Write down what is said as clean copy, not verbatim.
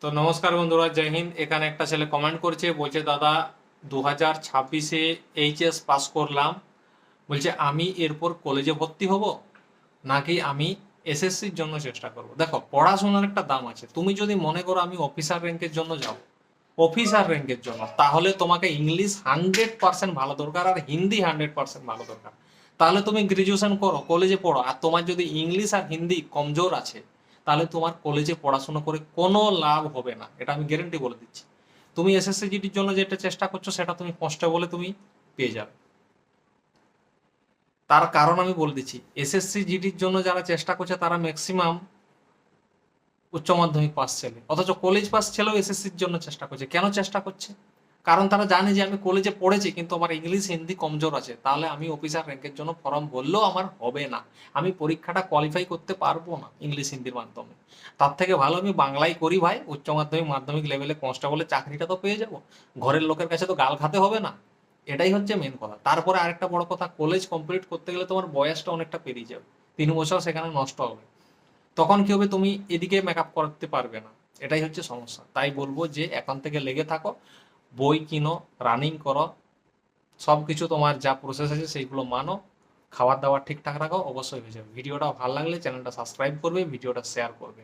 তো নমস্কার বন্ধুরা, জয় হিন্দ। এখানে একটা ছেলে কমেন্ট করছে, বলছে দাদা 2026-এ এইচএস পাস করলাম, বলছে আমি এরপর কলেজে ভর্তি হব নাকি আমি এসএসসির জন্য চেষ্টা করব। দেখো, পড়াশোনার একটা দাম আছে। তুমি যদি মনে করো আমি অফিসার র্যাঙ্কের জন্য যাও, অফিসার র্যাঙ্কের জন্য, তাহলে তোমাকে ইংলিশ 100% ভালো দরকার আর হিন্দি 100% ভালো দরকার। তাহলে তুমি গ্রাজুয়েশন করো, কলেজে পড়ো। আর তোমার যদি ইংলিশ আর হিন্দি কমজোর আছে, তাহলে তোমার কলেজে পড়াশোনা করে কোনো লাভ হবে না, এটা আমি গ্যারেন্টি বলে দিচ্ছি। তুমি এসএসসি জিডির জন্য যেটা চেষ্টা করছো, সেটা তুমি কনস্টেবলে তুমি পেয়ে যাবে। তার কারণ আমি বলে দিচ্ছি, এসএসসি জিডির জন্য যারা চেষ্টা করছে তারা ম্যাক্সিমাম উচ্চ মাধ্যমিক পাস ছেলে, অথচ কলেজ পাস ছেলেও এসএসসির জন্য চেষ্টা করছে। কেন চেষ্টা করছে? কারণ তারা জানে যে আমি কলেজে পড়েছি কিন্তু আমার ইংলিশ হিন্দি কমজোর আছে, তাহলে আমি অফিসার র্যাঙ্কের জন্য ফর্ম ভরলেও আমার হবে না, আমি পরীক্ষাটা কোয়ালিফাই করতে পারবো না ইংলিশ হিন্দির মাধ্যমে। তার থেকে ভালো আমি বাংলায় করি ভাই, উচ্চ মাধ্যমিক মাধ্যমিক লেভেলে কনস্টেবলের চাকরিটা তো পেয়ে যাবো, ঘরের লোকের কাছে তো গাল খাতে হবে না। এটাই হচ্ছে মেন কথা। তারপরে আরেকটা বড় কথা, কলেজ কমপ্লিট করতে গেলে তোমার বয়সটা অনেকটা পেরিয়ে যাবে, 3 বছর সেখানে নষ্ট হবে। তখন কি হবে, তুমি এদিকে মেকআপ করতে পারবে না। এটাই হচ্ছে সমস্যা। তাই বলবো যে এখন থেকে লেগে থাকো, বই কিনো, রানিং করো, সব কিছু তোমার যা প্রসেস আছে সেইগুলো মানো, খাবার দাবার ঠিকঠাক রাখো, অবশ্যই হয়ে যাবে। ভিডিওটা ভালো লাগলে চ্যানেলটা সাবস্ক্রাইব করবে, ভিডিওটা শেয়ার করবে।